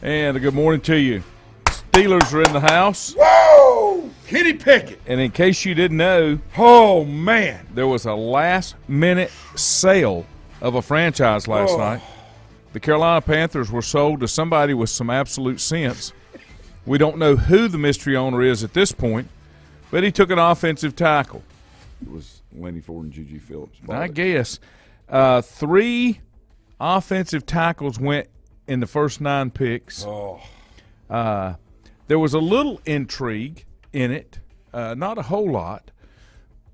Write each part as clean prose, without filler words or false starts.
And a good morning to you. Steelers are in the house. Whoa! Kenny Pickett. And in case you didn't know, Oh, man. there was a last-minute sale of a franchise last night. The Carolina Panthers were sold to somebody with some absolute sense. We don't know who the mystery owner is at this point, but he took an offensive tackle. It was Lenny Ford and Juju Phillips. I guess. 3 offensive tackles went in the first 9 picks. There was a little intrigue in it, not a whole lot,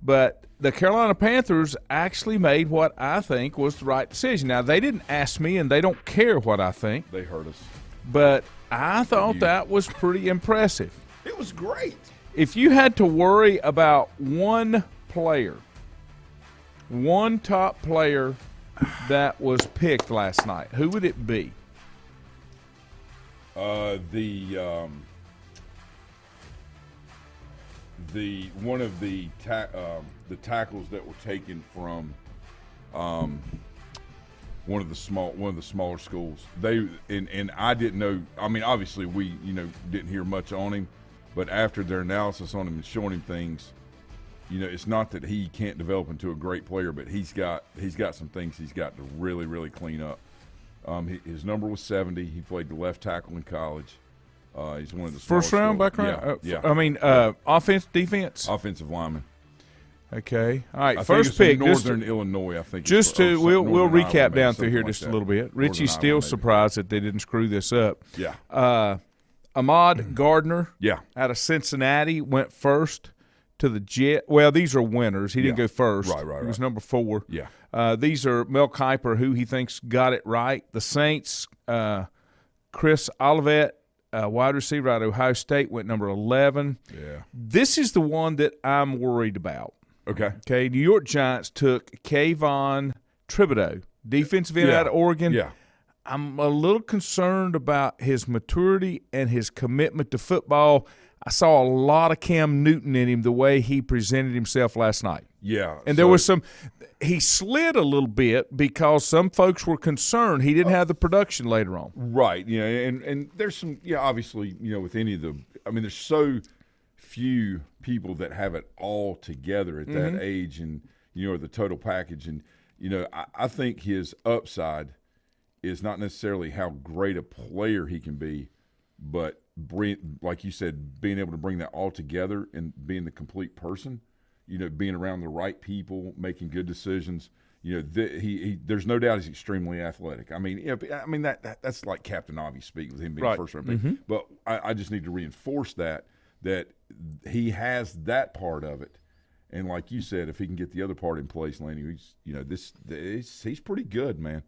but the Carolina Panthers actually made what I think was the right decision. Now, they didn't ask me, and they don't care what I think. They hurt us. But I thought that was pretty impressive. It was great. If you had to worry about one player, one top player that was picked last night, who would it be? One of the tackles that were taken from one of the smaller schools. And I didn't know. I mean, obviously we didn't hear much on him, but after their analysis on him and showing him things, it's not that he can't develop into a great player, but he's got some things he's got to really, really clean up. His number was 70. He played the left tackle in college. He's one of the first round background. Yeah. I mean, offense, defense, offensive lineman. Okay, all right. I first think pick, Northern Illinois. I think. Just to we'll recap Ireland, down through here like just that. a little bit. Richie's still Ireland, surprised that they didn't screw this up. Yeah. Ahmad Gardner. Yeah. Out of Cincinnati went first to the Jet. Well, these are winners. He didn't go first. Right. He was number 4. Yeah. These are Mel Kiper, who he thinks got it right. The Saints, Chris Olivet, wide receiver out of Ohio State, went number 11. Yeah. This is the one that I'm worried about. Okay. New York Giants took Kayvon Thibodeau, defensive end out of Oregon. Yeah. I'm a little concerned about his maturity and his commitment to football. I saw a lot of Cam Newton in him the way he presented himself last night. Yeah. And there was he slid a little bit because some folks were concerned he didn't have the production later on. Right. And there's some, obviously, with any of there's so few people that have it all together at that age and, or the total package. And, I think his upside is not necessarily how great a player he can be, but like you said, being able to bring that all together and being the complete person, being around the right people, making good decisions. There's no doubt he's extremely athletic. That's like Captain Obvious speak with him being first round pick. But I just need to reinforce that he has that part of it. And like you said, if he can get the other part in place, Laney, he's pretty good, man.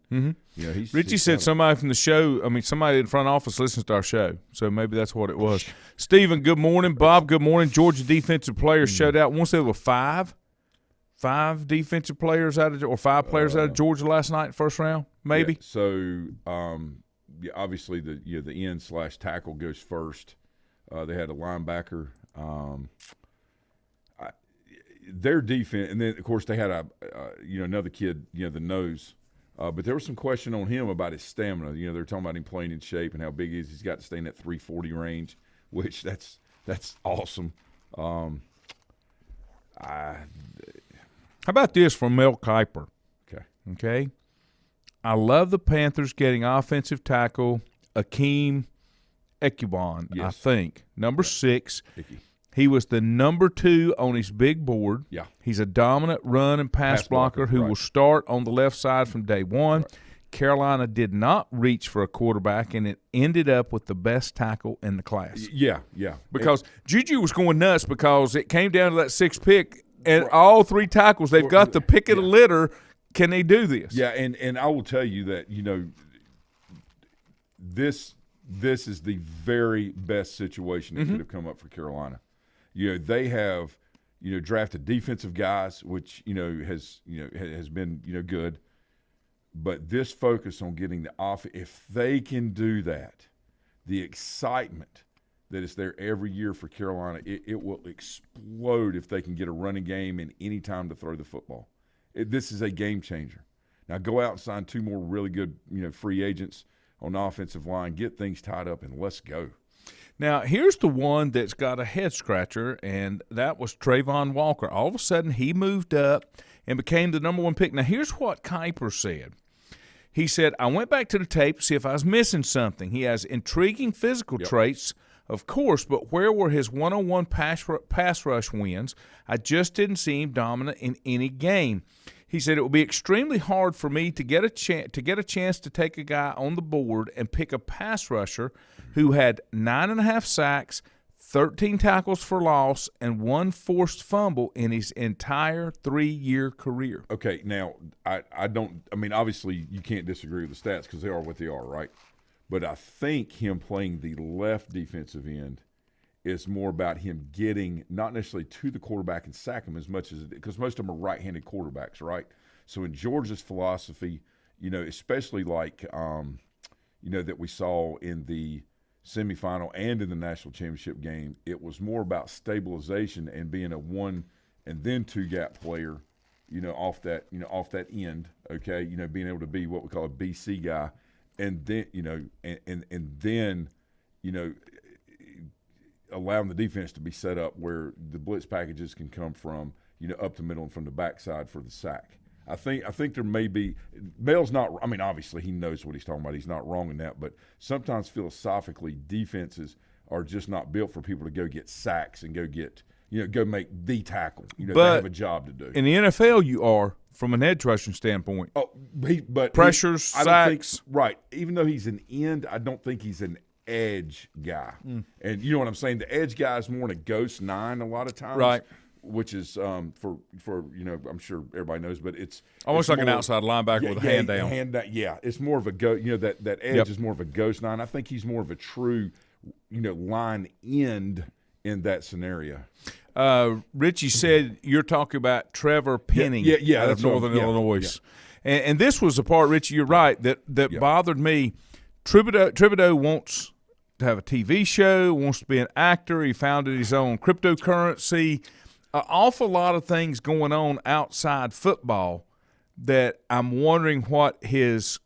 Richie said somebody from the show, somebody in the front office listens to our show, so maybe that's what it was. Stephen, good morning. Bob, good morning. Georgia defensive players showed out. Once there were 5 defensive players or 5 players out of Georgia last night, first round, maybe. Yeah, so obviously the end/tackle goes first. They had a linebacker. Their defense, and then of course they had another kid, the nose, but there was some question on him about his stamina. They're talking about him playing in shape and how big he is. He's got to stay in that 340 range, which that's awesome. How about this from Mel Kiper? Okay. I love the Panthers getting offensive tackle Akeem Ekubon. Yes. I think number 6. Icky. He was the number 2 on his big board. Yeah. He's a dominant run and pass blocker who will start on the left side from day one. Right. Carolina did not reach for a quarterback, and it ended up with the best tackle in the class. Yeah. Because Juju was going nuts because it came down to that 6th pick, and all 3 tackles, they've got the pick of the litter. Can they do this? Yeah, and I will tell you that, this is the very best situation that could have come up for Carolina. They have, drafted defensive guys, which, has been, good. But this focus on getting the offense, if they can do that, the excitement that is there every year for Carolina, it will explode if they can get a running game and any time to throw the football. This is a game changer. Now go out and sign 2 more really good, free agents on the offensive line, get things tied up, and let's go. Now, here's the one that's got a head-scratcher, and that was Trayvon Walker. All of a sudden, he moved up and became the #1 pick. Now, here's what Kuiper said. He said, I went back to the tape to see if I was missing something. He has intriguing physical traits, of course, but where were his one-on-one pass rush wins? I just didn't see him dominant in any game. He said it will be extremely hard for me to get a chance to take a guy on the board and pick a pass rusher who had 9.5 sacks, 13 tackles for loss, and 1 forced fumble in his entire 3-year career. Okay, now I mean, obviously you can't disagree with the stats because they are what they are, right? But I think him playing the left defensive end is more about him getting not necessarily to the quarterback and sack him as much as – because most of them are right-handed quarterbacks, right? So in Georgia's philosophy, especially like, that we saw in the semifinal and in the national championship game, it was more about stabilization and being a 1 and then 2 gap player, off that end, okay? Being able to be what we call a BC guy. And then, and then, allowing the defense to be set up where the blitz packages can come from, up the middle and from the backside for the sack. I think there may be – Bell's not – I mean, obviously he knows what he's talking about. He's not wrong in that. But sometimes philosophically defenses are just not built for people to go get sacks and go get – go make the tackle. They have a job to do. In the NFL you are from an edge rushing standpoint. Oh, but pressures, sacks. Right. Even though he's an end, I don't think he's an edge guy. And you know what I'm saying? The edge guy is more in a ghost 9 a lot of times. Right. Which is for I'm sure everybody knows, but it's almost like an outside linebacker with a hand down. Yeah, it's more of a ghost. That edge is more of a ghost 9. I think he's more of a true, line end in that scenario. Richie said you're talking about Trevor Penning out of Northern Illinois. Yeah. And this was the part, Richie, you're right, that bothered me. Thibodeau wants to have a TV show, wants to be an actor. He founded his own cryptocurrency. An awful lot of things going on outside football that I'm wondering what his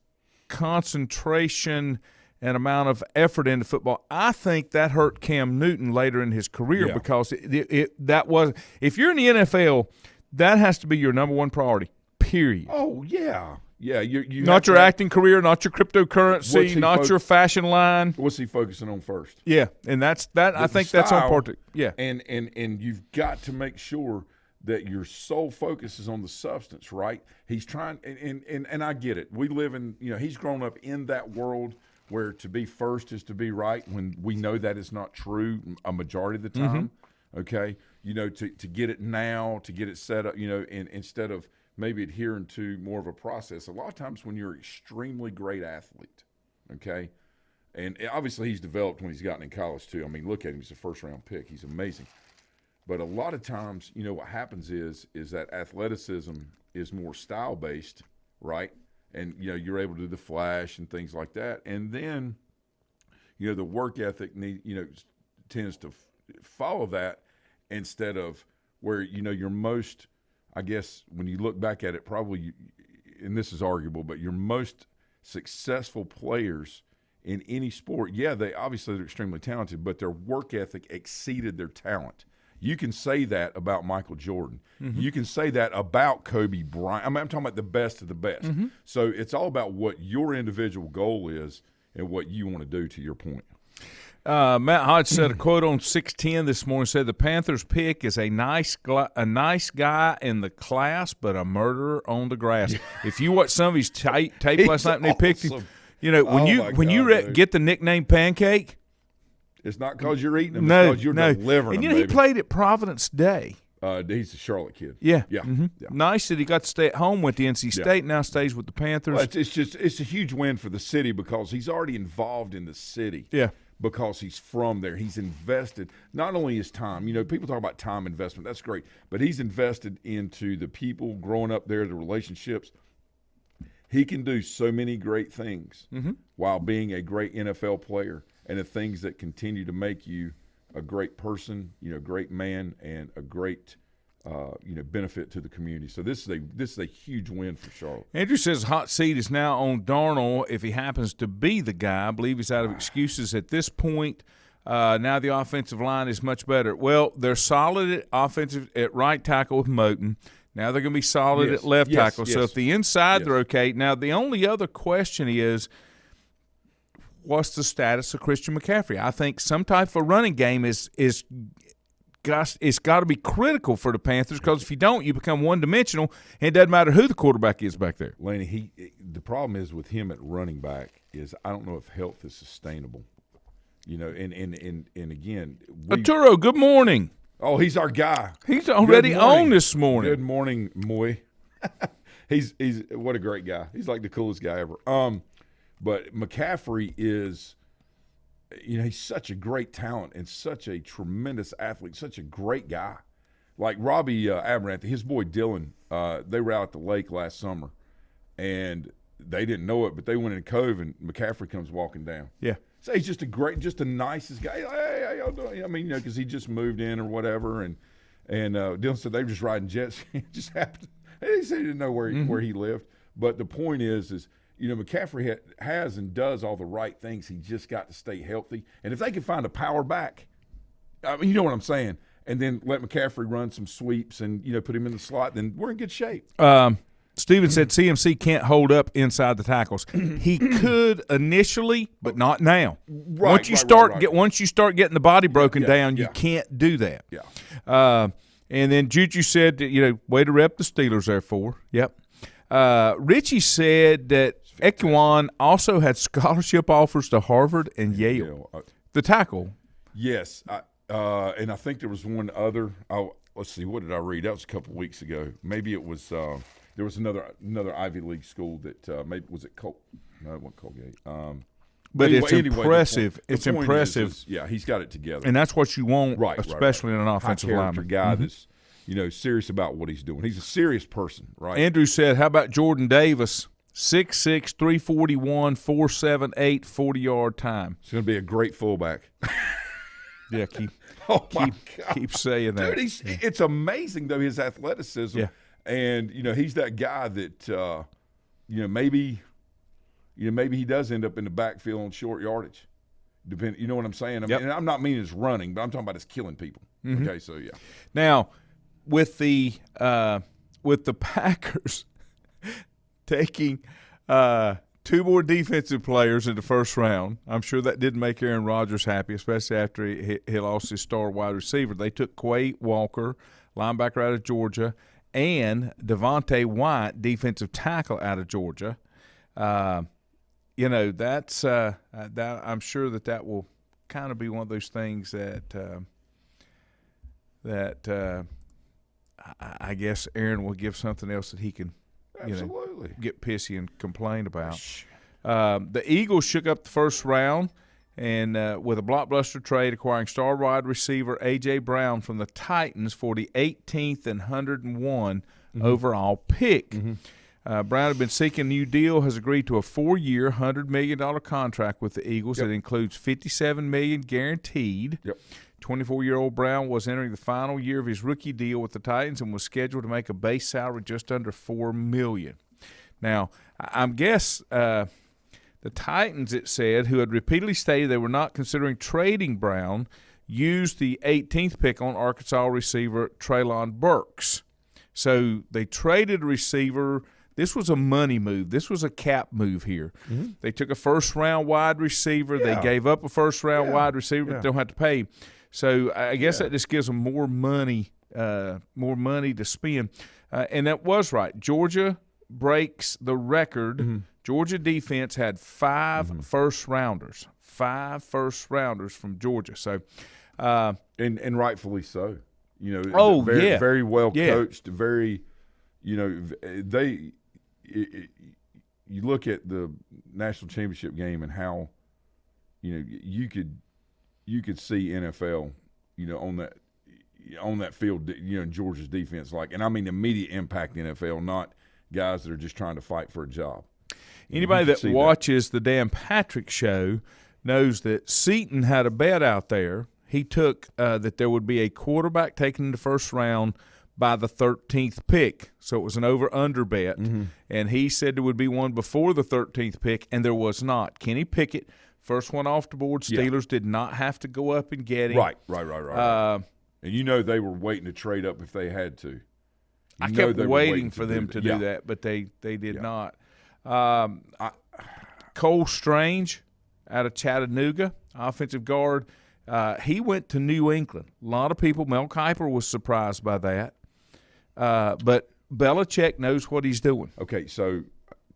concentration and amount of effort into football. I think that hurt Cam Newton later in his career because that was – if you're in the NFL, that has to be your #1 priority, period. Oh, yeah. Yeah, you not your acting career, not your cryptocurrency, not your fashion line. What's he focusing on first? Yeah, and that's I think that's important. Yeah, and you've got to make sure that your sole focus is on the substance, right? He's trying, and I get it. We live in, he's grown up in that world where to be first is to be right. When we know that is not true a majority of the time. Okay, to get it now, to get it set up, and instead of maybe adhering to more of a process. A lot of times when you're an extremely great athlete, okay, and obviously he's developed when he's gotten in college too. I mean, look at him. He's a first-round pick. He's amazing. But a lot of times, what happens is that athleticism is more style-based, right? And, you're able to do the flash and things like that. And then, the work ethic tends to follow that instead of where, you're most – I guess when you look back at it, probably, and this is arguable, but your most successful players in any sport, they're extremely talented, but their work ethic exceeded their talent. You can say that about Michael Jordan. You can say that about Kobe Bryant. I'm talking about the best of the best. So it's all about what your individual goal is and what you want to do, to your point. Matt Hodge said a quote on 610 this morning, said the Panthers pick is a nice guy in the class, but a murderer on the grass. If you watch some of his tape last night when they picked him, when you get the nickname Pancake, it's not because you're eating him, it's because you're delivering and him, he played at Providence Day. He's a Charlotte kid. Yeah. Nice that he got to stay at home with the NC State, now stays with the Panthers. Well, it's a huge win for the city because he's already involved in the city. Yeah. Because he's from there. He's invested not only his time, people talk about time investment, that's great, but he's invested into the people growing up there, the relationships. He can do so many great things while being a great NFL player, and the things that continue to make you a great person, great man, and a great benefit to the community. So this is a huge win for Charlotte. Andrew says hot seat is now on Darnold if he happens to be the guy. I believe he's out of excuses at this point. Now the offensive line is much better. Well, they're solid at right tackle with Moton. Now they're going to be solid at left tackle. So if the inside they're okay. Now the only other question is, what's the status of Christian McCaffrey? I think some type of running game it's got to be critical for the Panthers, because if you don't, you become one-dimensional, and it doesn't matter who the quarterback is back there. Laney, the problem is with him at running back is I don't know if health is sustainable. And again, Arturo, good morning. Oh, he's our guy. He's already on this morning. Good morning, Moy. he's what a great guy. He's like the coolest guy ever. But McCaffrey is, he's such a great talent and such a tremendous athlete, such a great guy. Like Robbie Abernathy, his boy Dylan, they were out at the lake last summer, and they didn't know it, but they went in the cove, and McCaffrey comes walking down. Yeah. So he's just the nicest guy. Hey, how y'all doing? I mean, because he just moved in or whatever, and Dylan said they were just riding jets. He just happened. He said he didn't know where he lived. But the point is McCaffrey has and does all the right things. He just got to stay healthy. And if they can find a power back, I mean, you know what I'm saying, and then let McCaffrey run some sweeps and put him in the slot, then we're in good shape. Steven said CMC can't hold up inside the tackles. He could initially, but not now. Once you start getting the body broken down, you can't do that. Yeah. And then Juju said, way to rep the Steelers there for. Yep. Richie said that Ekwon also had scholarship offers to Harvard and Yale. The tackle. Yes. And I think there was one other. Let's see. What did I read? That was a couple of weeks ago. Maybe it was there was another Ivy League school that maybe was it Colt? No, it wasn't Colgate. But it's impressive. It's impressive. He's got it together. And that's what you want, especially in an offensive lineman. Guy that's serious about what he's doing. He's a serious person, right? Andrew said, how about Jordan Davis? 6'6", 341, 4.78, 40-yard time. It's going to be a great fullback. Yeah, keep saying that. Dude, it's amazing, though, his athleticism. Yeah. And, he's that guy that, maybe he does end up in the backfield on short yardage. You know what I'm saying? I mean, and I'm not meaning his running, but I'm talking about his killing people. Mm-hmm. Okay, so, yeah. Now, with the Packers taking two more defensive players in the first round, I'm sure that didn't make Aaron Rodgers happy, especially after he lost his star wide receiver. They took Quay Walker, linebacker out of Georgia, and Devontae White, defensive tackle out of Georgia. That's that I'm sure that will kind of be one of those things that I guess Aaron will give something else that he can get pissy and complain about. The Eagles shook up the first round and with a blockbuster trade acquiring star wide receiver A.J. Brown from the Titans for the 18th and 101 overall pick. Mm-hmm. Brown had been seeking a new deal, has agreed to a 4-year, $100 million contract with the Eagles that includes $57 million guaranteed. Yep. 24-year-old Brown was entering the final year of his rookie deal with the Titans and was scheduled to make a base salary just under $4 million. Now, I guess the Titans, it said, who had repeatedly stated they were not considering trading Brown, used the 18th pick on Arkansas receiver Treylon Burks. So they traded a receiver. This was a money move. This was a cap move here. Mm-hmm. They took a first-round wide receiver. Yeah. They gave up a first-round wide receiver, but don't have to pay. So I guess that just gives them more money to spend. And that was right. Georgia breaks the record. Mm-hmm. Georgia defense had 5 first-rounders. 5 first-rounders from Georgia. So, and rightfully so. Very well coached. Very, you look at the national championship game and how, you could see NFL, on that field, Georgia's defense, and I mean immediate impact in the NFL, not guys that are just trying to fight for a job. Anybody that watches the Dan Patrick Show knows that Seton had a bet out there. He took that there would be a quarterback taken in the first round by the 13th pick. So it was an over-under bet. Mm-hmm. And he said there would be one before the 13th pick, and there was not. Kenny Pickett, first one off the board. Steelers did not have to go up and get him. Right. And they were waiting to trade up if they had to. I kept waiting for them to do that, but they did not. Cole Strange out of Chattanooga, offensive guard. He went to New England. A lot of people, Mel Kiper was surprised by that. But Belichick knows what he's doing. Okay, so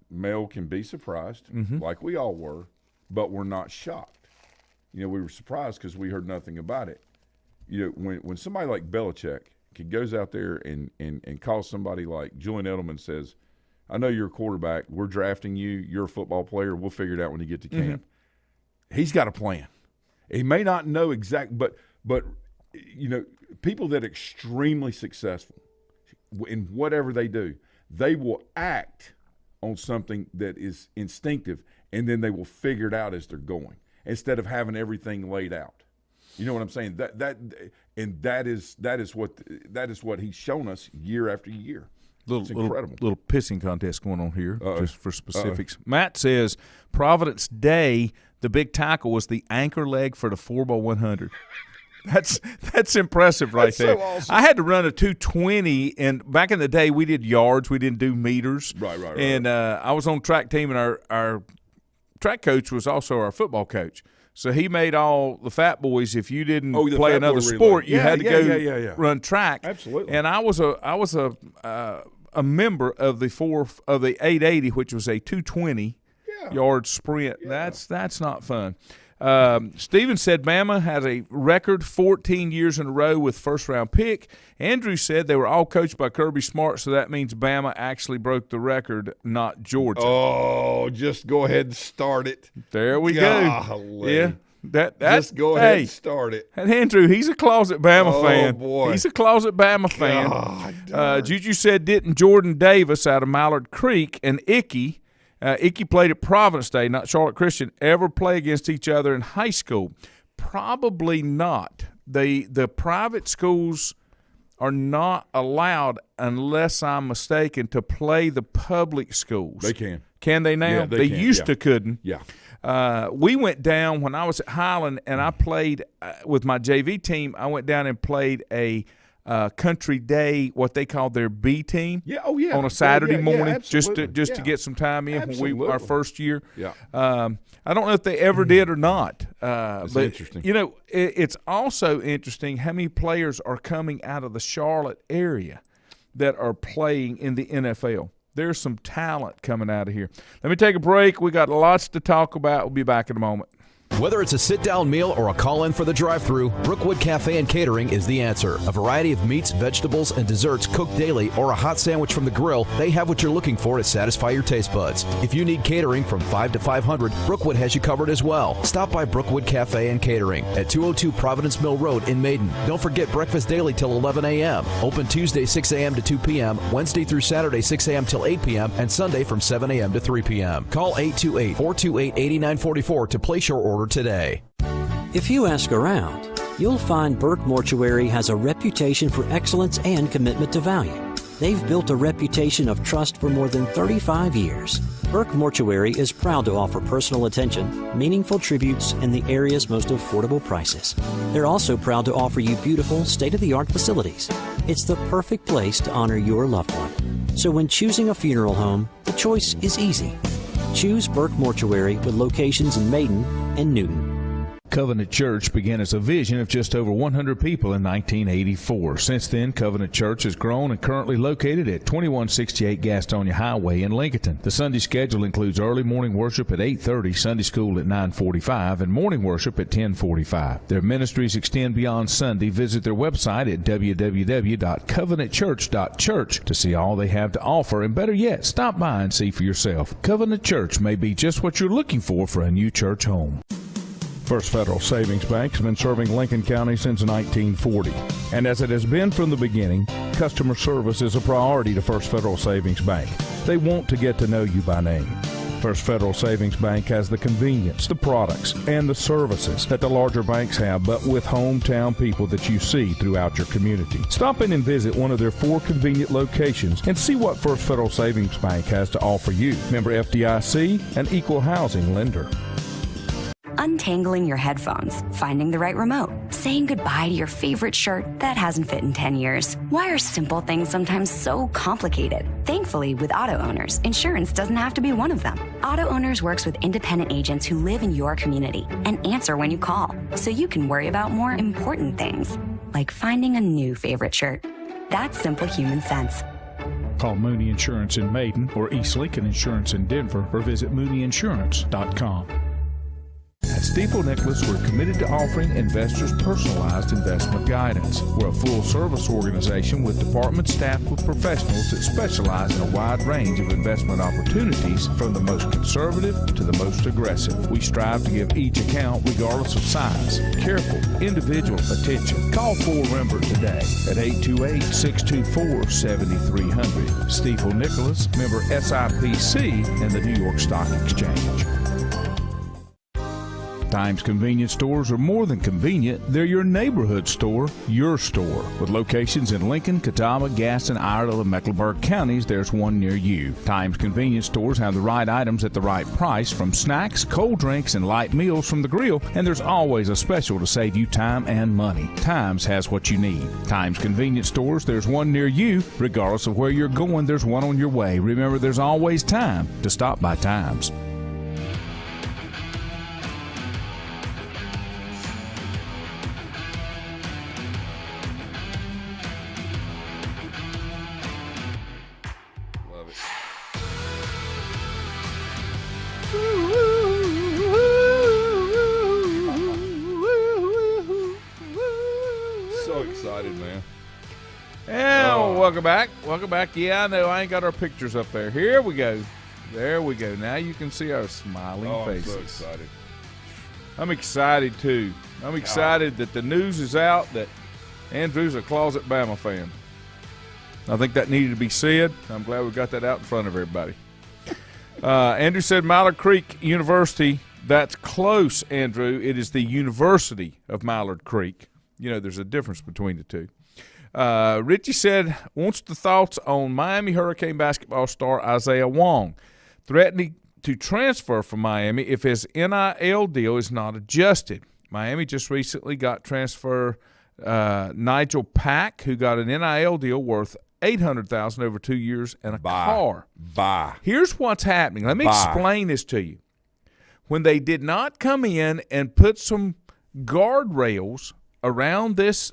Mel can be surprised, like we all were, but we're not shocked. We were surprised because we heard nothing about it. When somebody like Belichick goes out there and calls somebody like Julian Edelman, says, I know you're a quarterback. We're drafting you. You're a football player. We'll figure it out when you get to camp. He's got a plan. He may not know exact, but people that are extremely successful in whatever they do, they will act on something that is instinctive, and then they will figure it out as they're going instead of having everything laid out. You know what I'm saying? That is what he's shown us year after year. It's incredible. Little pissing contest going on here, just for specifics. Matt says Providence Day, the big tackle was the anchor leg for the 4x100. That's impressive right there. So awesome. I had to run a 220, and back in the day we did yards, we didn't do meters. Right. And I was on track team, and our track coach was also our football coach. So he made all the fat boys. If you didn't play another sport, you had to go run track. Absolutely. And I was a member of the 880, which was a 220 yard sprint. Yeah. That's not fun. Steven said Bama has a record 14 years in a row with first-round pick. Andrew said they were all coached by Kirby Smart, so that means Bama actually broke the record, not Georgia. Oh, just go ahead and start it. There we go. Yeah. Just go ahead and start it. And Andrew, he's a closet Bama fan. Oh, boy. He's a closet Bama fan. Juju said, didn't Jordan Davis out of Mallard Creek and Icky played at Providence Day, not Charlotte Christian, ever play against each other in high school? Probably not. The private schools are not allowed, unless I'm mistaken, to play the public schools. They can. Can they now? Yeah, they can, used to couldn't. Yeah. We went down when I was at Highland, and I played with my JV team. I went down and played a country day, what they call their B team. Yeah, oh yeah. On a Saturday morning, just absolutely. to get some time in Absolutely. when our first year. Yeah. I don't know if they ever did or not. That's but interesting. It's also interesting how many players are coming out of the Charlotte area that are playing in the NFL. There's some talent coming out of here. Let me take a break. We got lots to talk about. We'll be back in a moment. Whether it's a sit-down meal or a call-in for the drive-thru, Brookwood Cafe and Catering is the answer. A variety of meats, vegetables, and desserts cooked daily, or a hot sandwich from the grill, they have what you're looking for to satisfy your taste buds. If you need catering from 5 to 500, Brookwood has you covered as well. Stop by Brookwood Cafe and Catering at 202 Providence Mill Road in Maiden. Don't forget breakfast daily till 11 a.m. Open Tuesday 6 a.m. to 2 p.m., Wednesday through Saturday 6 a.m. till 8 p.m., and Sunday from 7 a.m. to 3 p.m. Call 828-428-8944 to place your order today. If you ask around, you'll find Burke Mortuary has a reputation for excellence and commitment to value. They've built a reputation of trust for more than 35 years. Burke Mortuary is proud to offer personal attention, meaningful tributes, and the area's most affordable prices. They're also proud to offer you beautiful, state-of-the-art facilities. It's the perfect place to honor your loved one. So when choosing a funeral home, the choice is easy. Choose Burke Mortuary with locations in Maiden and Newton. Covenant Church began as a vision of just over 100 people in 1984. Since then, Covenant Church has grown and currently located at 2168 Gastonia Highway in Lincoln. The Sunday schedule includes early morning worship at 8:30, Sunday school at 9:45, and morning worship at 10:45. Their ministries extend beyond Sunday. Visit their website at www.covenantchurch.church to see all they have to offer, and better yet, stop by and see for yourself. Covenant Church may be just what you're looking for a new church home. First Federal Savings Bank has been serving Lincoln County since 1940. And as it has been from the beginning, customer service is a priority to First Federal Savings Bank. They want to get to know you by name. First Federal Savings Bank has the convenience, the products, and the services that the larger banks have, but with hometown people that you see throughout your community. Stop in and visit one of their 4 convenient locations and see what First Federal Savings Bank has to offer you. Member FDIC, an equal housing lender. Untangling your headphones, finding the right remote, saying goodbye to your favorite shirt that hasn't fit in 10 years. Why are simple things sometimes so complicated? Thankfully, with Auto Owners, insurance doesn't have to be one of them. Auto Owners works with independent agents who live in your community and answer when you call, so you can worry about more important things, like finding a new favorite shirt. That's simple human sense. Call Mooney Insurance in Maiden or East Lincoln Insurance in Denver or visit MooneyInsurance.com. At Stifel Nicholas, we're committed to offering investors personalized investment guidance. We're a full-service organization with departments staffed with professionals that specialize in a wide range of investment opportunities, from the most conservative to the most aggressive. We strive to give each account, regardless of size, careful, individual attention. Call 4Rembert today at 828-624-7300. Stifel Nicholas, member SIPC and the New York Stock Exchange. Times convenience stores are more than convenient. They're your neighborhood store, your store. With locations in Lincoln, Catawba, Gaston, Iredell, and Mecklenburg counties, there's one near you. Times convenience stores have the right items at the right price, from snacks, cold drinks, and light meals from the grill, and there's always a special to save you time and money. Times has what you need. Times convenience stores, there's one near you. Regardless of where you're going, there's one on your way. Remember, there's always time to stop by Times. Welcome back. Yeah, I know. I ain't got our pictures up there. Here we go. There we go. Now you can see our smiling faces. I'm so excited. I'm excited, too. I'm excited that the news is out that Andrew's a closet Bama fan. I think that needed to be said. I'm glad we got that out in front of everybody. Andrew said Mallard Creek University. That's close, Andrew. It is the University of Mallard Creek. You know, there's a difference between the two. Richie said, wants the thoughts on Miami Hurricane basketball star Isaiah Wong threatening to transfer from Miami if his NIL deal is not adjusted. Miami just recently got transfer Nigel Pack, who got an NIL deal worth $800,000 over 2 years and a car. Here's what's happening. Let me explain this to you. When they did not come in and put some guardrails around this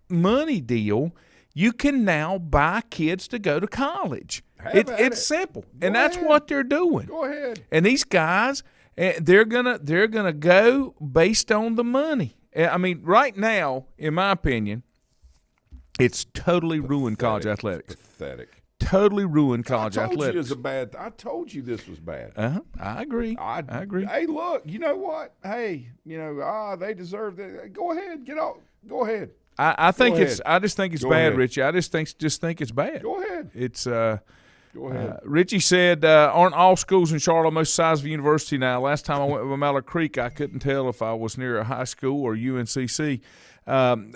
money deal, you can now buy kids to go to college. It's simple, and that's what they're doing. Go ahead. And these guys, they're gonna go based on the money. I mean, right now, in my opinion, it's totally ruined college athletics. Pathetic. Totally ruined college athletics. I told you this was bad. I agree. I agree. Hey, look, you know what? Hey, they deserve that. Go ahead, get out. Go ahead. I think it's. I just think it's bad, Richie. I just think it's bad. Go ahead. It's. Go ahead. Richie said, "Aren't all schools in Charlotte most size of a university now? Last time I went to Mallard Creek, I couldn't tell if I was near a high school or UNCC.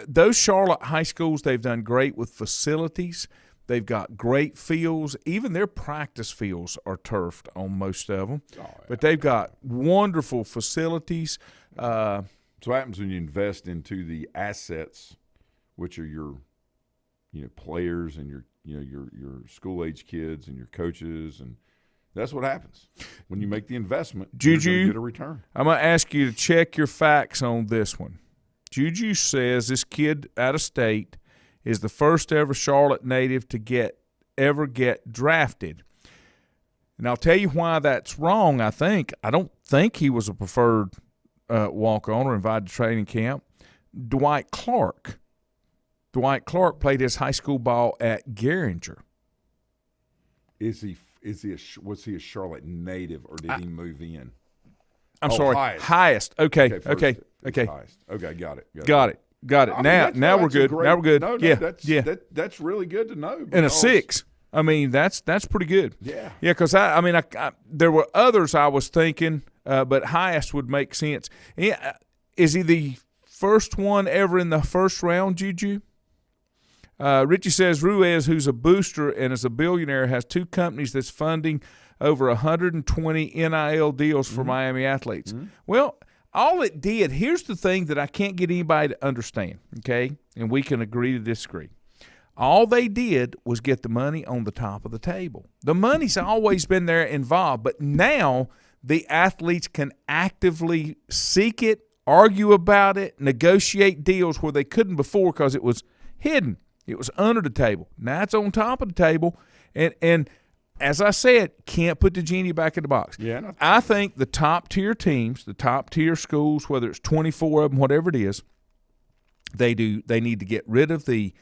Those Charlotte high schools, they've done great with facilities. They've got great fields. Even their practice fields are turfed on most of them. Oh, yeah. But they've got wonderful facilities. So what happens when you invest into the assets, which are your, players and your school age kids and your coaches, and that's what happens when you make the investment. Juju, you're going to get a return. I'm going to ask you to check your facts on this one. Juju says this kid out of state is the first ever Charlotte native to ever get drafted. And I'll tell you why that's wrong. I don't think he was a preferred walk-on or invited to training camp. Dwight Clark played his high school ball at Garinger. Was he a Charlotte native, or did he move in? I'm sorry, highest. Okay. Highest. Okay, got it. Now we're good. No, now we're good. That's really good to know. And a 6. I mean, that's pretty good. Yeah. Yeah, because I there were others I was thinking, but highest would make sense. Yeah, is he the first one ever in the first round, Juju? Richie says Ruiz, who's a booster and is a billionaire, has 2 companies that's funding over 120 NIL deals for Miami athletes. Well, all it did, here's the thing that I can't get anybody to understand, okay, and we can agree to disagree. All they did was get the money on the top of the table. The money's always been there involved, but now the athletes can actively seek it, argue about it, negotiate deals where they couldn't before because it was hidden. It was under the table. Now it's on top of the table, and as I said, can't put the genie back in the box. Yeah, I think the top-tier teams, the top-tier schools, whether it's 24 of them, whatever it is, they need to get rid of the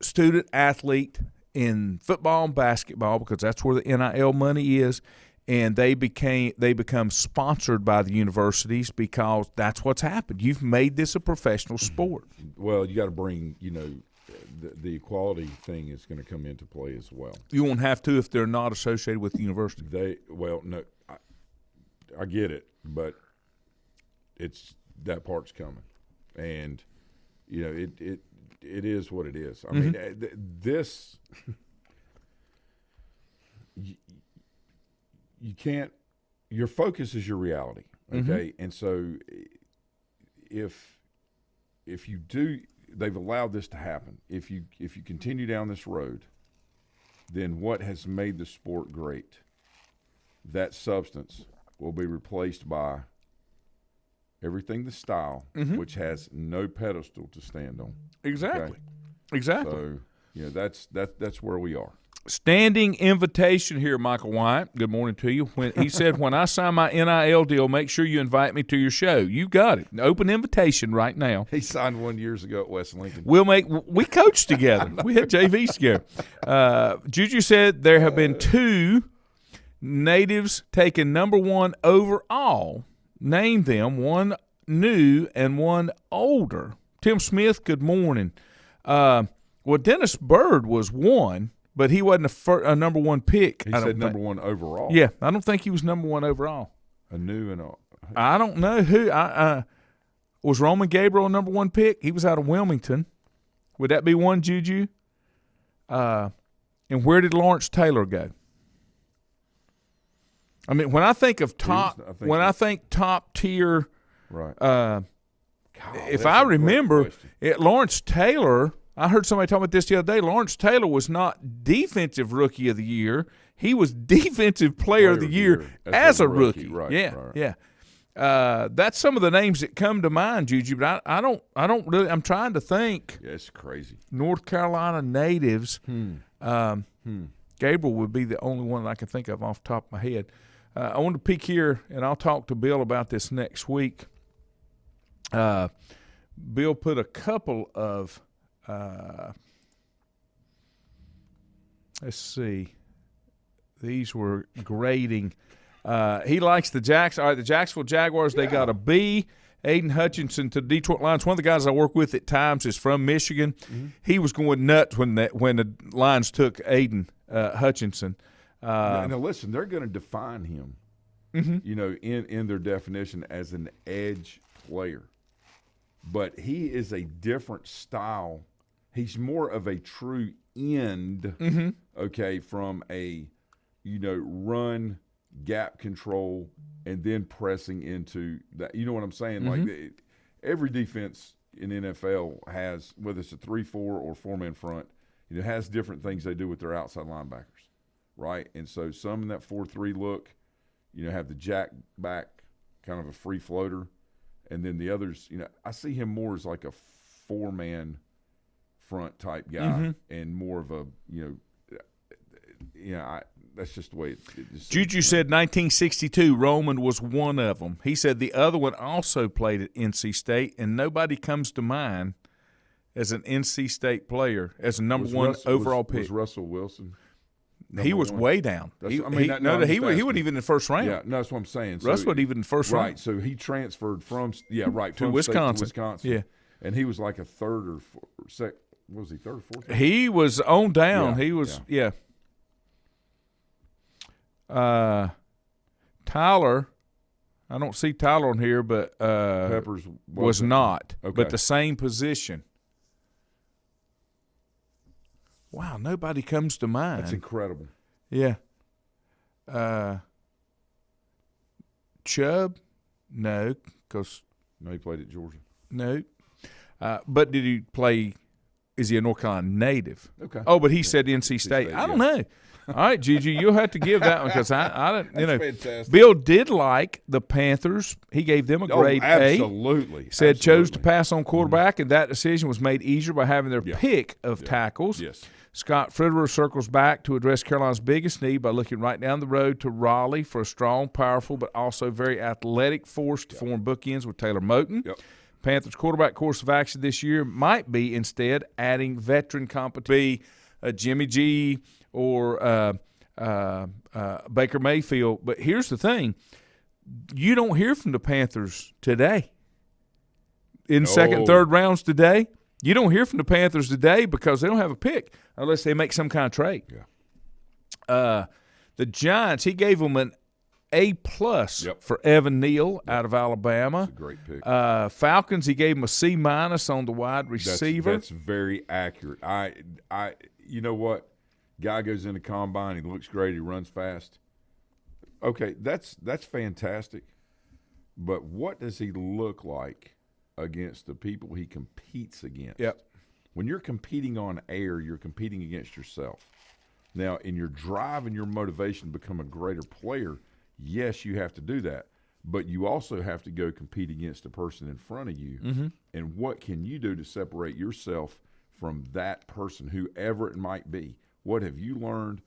student-athlete in football and basketball because that's where the NIL money is, and they become sponsored by the universities because that's what's happened. You've made this a professional sport. Well, you got to bring, the equality thing is going to come into play as well. You won't have to if they're not associated with the university. No, I get it, but that part's coming, and it is what it is. I mean, this you can't. Your focus is your reality, okay? And so if you do. They've allowed this to happen. If you continue down this road, then what has made the sport great, that substance will be replaced by everything the style, which has no pedestal to stand on. Exactly. Okay? Exactly. So, that's where we are. Standing invitation here, Michael White. Good morning to you. He said, when I sign my NIL deal, make sure you invite me to your show. You got it. An open invitation right now. He signed one years ago at West Lincoln. We coached together. We had JVs together. Juju said there have been 2 natives taken number 1 overall. Name them, one new and one older. Tim Smith, good morning. Well, Dennis Byrd was 1. But he wasn't a number 1 pick. He said number 1 overall. Yeah, I don't think he was number 1 overall. A new and I don't know who. Was Roman Gabriel a number 1 pick? He was out of Wilmington. Would that be one, Juju? And where did Lawrence Taylor go? I mean, when I think of top tier, right? If I remember, Lawrence Taylor. I heard somebody talking about this the other day. Lawrence Taylor was not Defensive Rookie of the Year. He was Defensive Player of the Year as a rookie. Right, yeah, right. Yeah. That's some of the names that come to mind, Juju. But I don't really. I'm trying to think. Yeah, it's crazy. North Carolina natives. Gabriel would be the only one that I can think of off the top of my head. I want to peek here, and I'll talk to Bill about this next week. Bill put a couple of. Let's see. These were grading. He likes the All right, the Jacksonville Jaguars. They got a B. Aiden Hutchinson to the Detroit Lions. One of the guys I work with at times is from Michigan. He was going nuts when the Lions took Aiden Hutchinson. Now listen, they're going to define him. In their definition as an edge player, but he is a different style. He's more of a true end, okay, from a, run, gap control, and then pressing into that. You know what I'm saying? Like every defense in NFL has, whether it's a 3-4 or 4-man front, has different things they do with their outside linebackers, right? And so some in that 4-3 look, have the jack back, kind of a free floater, and then the others, I see him more as like a 4-man front type guy and more of a that's just the way it just Juju said 1962 Roman was one of them. He said the other one also played at NC State, and nobody comes to mind as an NC State player as a number 1 overall pick. Was Russell Wilson? He was way down. He wasn't even in the first round. Yeah, no, that's what I'm saying. Russ wasn't even in the first round. Right, so he transferred from to Wisconsin. Yeah, and he was like a third or what was he, third or fourth? He was on down. Yeah, He was, yeah. Tyler, I don't see Tyler on here, but Peppers was not. Okay. But the same position. Wow, nobody comes to mind. That's incredible. Yeah. Chubb? No, because No, he played at Georgia. no. But did he play? Is he a North Carolina native? Okay. Oh, but he said NC State. I don't know. All right, Gigi, you'll have to give that one because I don't. You know, fantastic. Bill did like the Panthers. He gave them a grade A. Absolutely. Said chose to pass on quarterback, and that decision was made easier by having their pick of tackles. Yes. Scott Fritterer circles back to address Carolina's biggest need by looking right down the road to Raleigh for a strong, powerful, but also very athletic force to form bookends with Taylor Moton. Yep. Panthers' quarterback course of action this year might be instead adding veteran competition, be Jimmy G or Baker Mayfield. But here's the thing. You don't hear from the Panthers today. In second, third rounds today, you don't hear from the Panthers today because they don't have a pick unless they make some kind of trade. Yeah. The Giants, he gave them an A+ for Evan Neal out of Alabama. That's a great pick. Falcons, he gave him a C- on the wide receiver. That's very accurate. You know what? Guy goes in the combine, he looks great, he runs fast. Okay, that's fantastic. But what does he look like against the people he competes against? Yep. When you're competing on air, you're competing against yourself. Now, in your drive and your motivation to become a greater player, yes, you have to do that. But you also have to go compete against the person in front of you. Mm-hmm. And what can you do to separate yourself from that person, whoever it might be? What have you learned?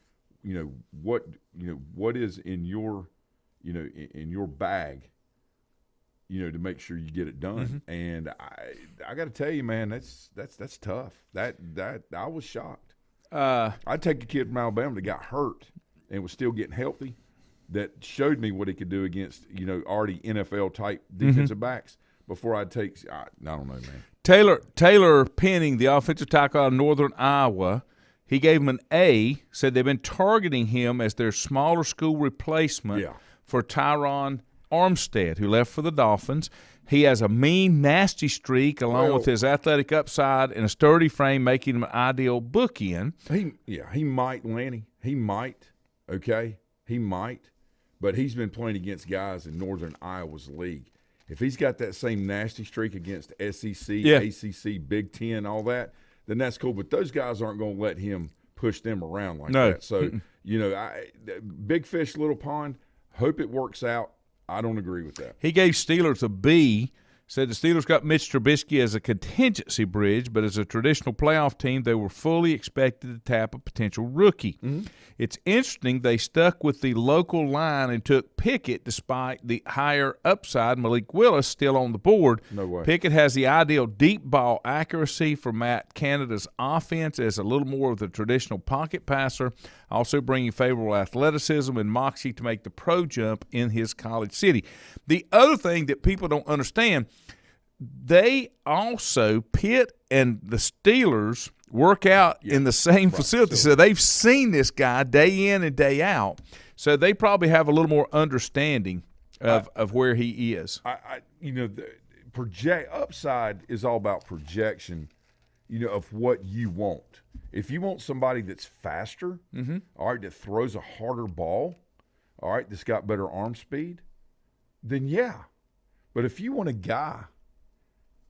What is in your, in your bag, to make sure you get it done. Mm-hmm. And I got to tell you, man, that's tough. That I was shocked. I'd take a kid from Alabama that got hurt and was still getting healthy, that showed me what he could do against already NFL type defensive backs before I'd take. I don't know, man. Taylor Penning, the offensive tackle out of Northern Iowa, he gave him an A. Said they've been targeting him as their smaller school replacement for Tyron Armstead, who left for the Dolphins. He has a mean, nasty streak along with his athletic upside and a sturdy frame, making him an ideal bookend. He might, Lanny. He might, okay? He might. But he's been playing against guys in Northern Iowa's league. If he's got that same nasty streak against SEC, ACC, Big Ten, all that, then that's cool. But those guys aren't going to let him push them around like that. So, big fish, little pond, hope it works out. I don't agree with that. He gave Steelers a B, said the Steelers got Mitch Trubisky as a contingency bridge, but as a traditional playoff team, they were fully expected to tap a potential rookie. Mm-hmm. It's interesting they stuck with the local line and took Pickett despite the higher upside. Malik Willis still on the board. No way. Pickett has the ideal deep ball accuracy for Matt Canada's offense as a little more of the traditional pocket passer, also bringing favorable athleticism and moxie to make the pro jump in his college city. The other thing that people don't understand, they also, Pitt and the Steelers, work out in the same facility. So they've seen this guy day in and day out. So they probably have a little more understanding of where he is. The upside is all about projection, of what you want. If you want somebody that's faster, all right, that throws a harder ball, all right, that's got better arm speed, then yeah. But if you want a guy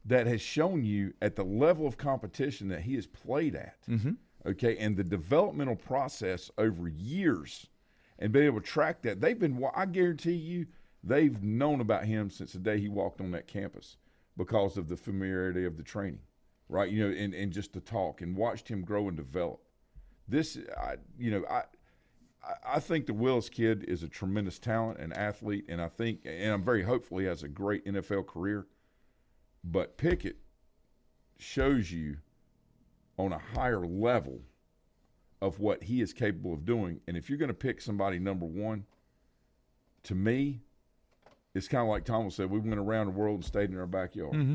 that has shown you at the level of competition that he has played at, okay, and the developmental process over years, and being able to track that, I guarantee you, they've known about him since the day he walked on that campus because of the familiarity of the training, right? And just the talk, and watched him grow and develop. I think the Willis kid is a tremendous talent and athlete, and I'm very hopeful he has a great NFL career. But Pickett shows you on a higher level of what he is capable of doing. And if you're going to pick somebody number one, to me, it's kind of like Thomas said, we went around the world and stayed in our backyard. Mm-hmm.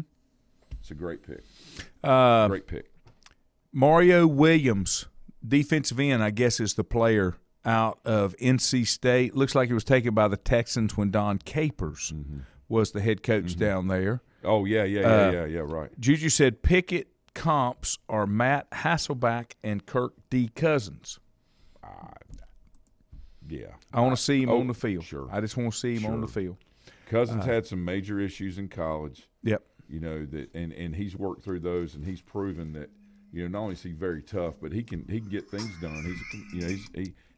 It's a great pick. Great pick. Mario Williams, defensive end, I guess is the player out of NC State. Looks like it was taken by the Texans when Don Capers was the head coach down there. Oh, yeah, right. Juju said Pickett comps are Matt Hasselbeck and Kirk D. Cousins. Yeah. I want to see him on the field. Sure. I just want to see him on the field. Cousins had some major issues in college. Yep. You know, that and he's worked through those, and he's proven that, you know, not only is he very tough, but he can get things done.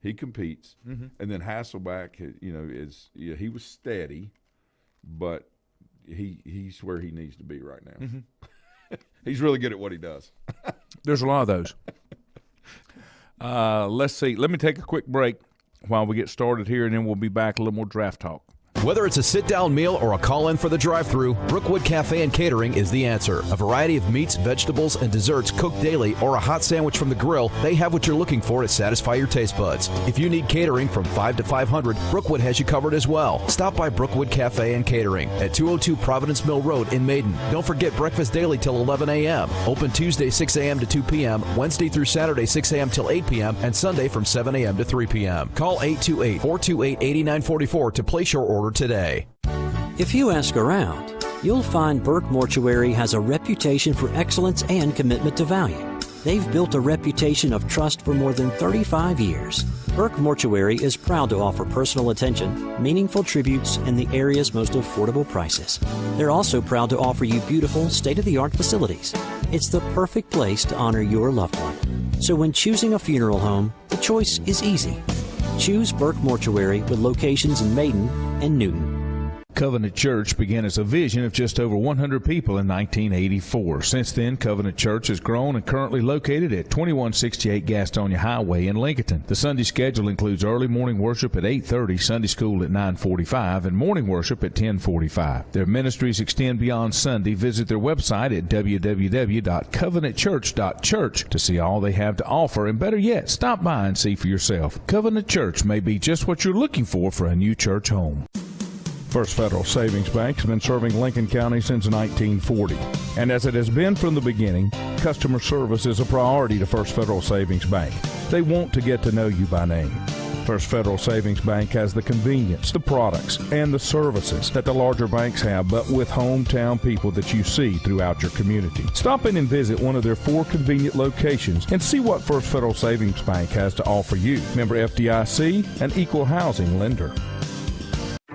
He competes. And then Hasselbeck, you know, he was steady, but he's where he needs to be right now. He's really good at what he does. There's a lot of those. Let's see. Let me take a quick break while we get started here, and then we'll be back a little more draft talk. Whether it's a sit-down meal or a call-in for the drive-thru, Brookwood Cafe and Catering is the answer. A variety of meats, vegetables, and desserts cooked daily, or a hot sandwich from the grill, they have what you're looking for to satisfy your taste buds. If you need catering from 5 to 500, Brookwood has you covered as well. Stop by Brookwood Cafe and Catering at 202 Providence Mill Road in Maiden. Don't forget breakfast daily till 11 a.m. Open Tuesday 6 a.m. to 2 p.m., Wednesday through Saturday 6 a.m. till 8 p.m., and Sunday from 7 a.m. to 3 p.m. Call 828-428-8944 to place your order today. If you ask around, you'll find Burke Mortuary has a reputation for excellence and commitment to value. They've built a reputation of trust for more than 35 years. Burke Mortuary is proud to offer personal attention, meaningful tributes, and the area's most affordable prices. They're also proud to offer you beautiful, state-of-the-art facilities. It's the perfect place to honor your loved one. So when choosing a funeral home, the choice is easy. Choose Burke Mortuary with locations in Maiden and Newton. Covenant Church began as a vision of just over 100 people in 1984. Since then, Covenant Church has grown and currently located at 2168 Gastonia Highway in Lincoln. The Sunday schedule includes early morning worship at 8:30, Sunday school at 9:45, and morning worship at 10:45. Their ministries extend beyond Sunday. Visit their website at www.covenantchurch.church to see all they have to offer, and better yet, stop by and see for yourself. Covenant Church may be just what you're looking for a new church home. First Federal Savings Bank has been serving Lincoln County since 1940. And as it has been from the beginning, customer service is a priority to First Federal Savings Bank. They want to get to know you by name. First Federal Savings Bank has the convenience, the products, and the services that the larger banks have, but with hometown people that you see throughout your community. Stop in and visit one of their 4 convenient locations and see what First Federal Savings Bank has to offer you. Member FDIC, an equal housing lender.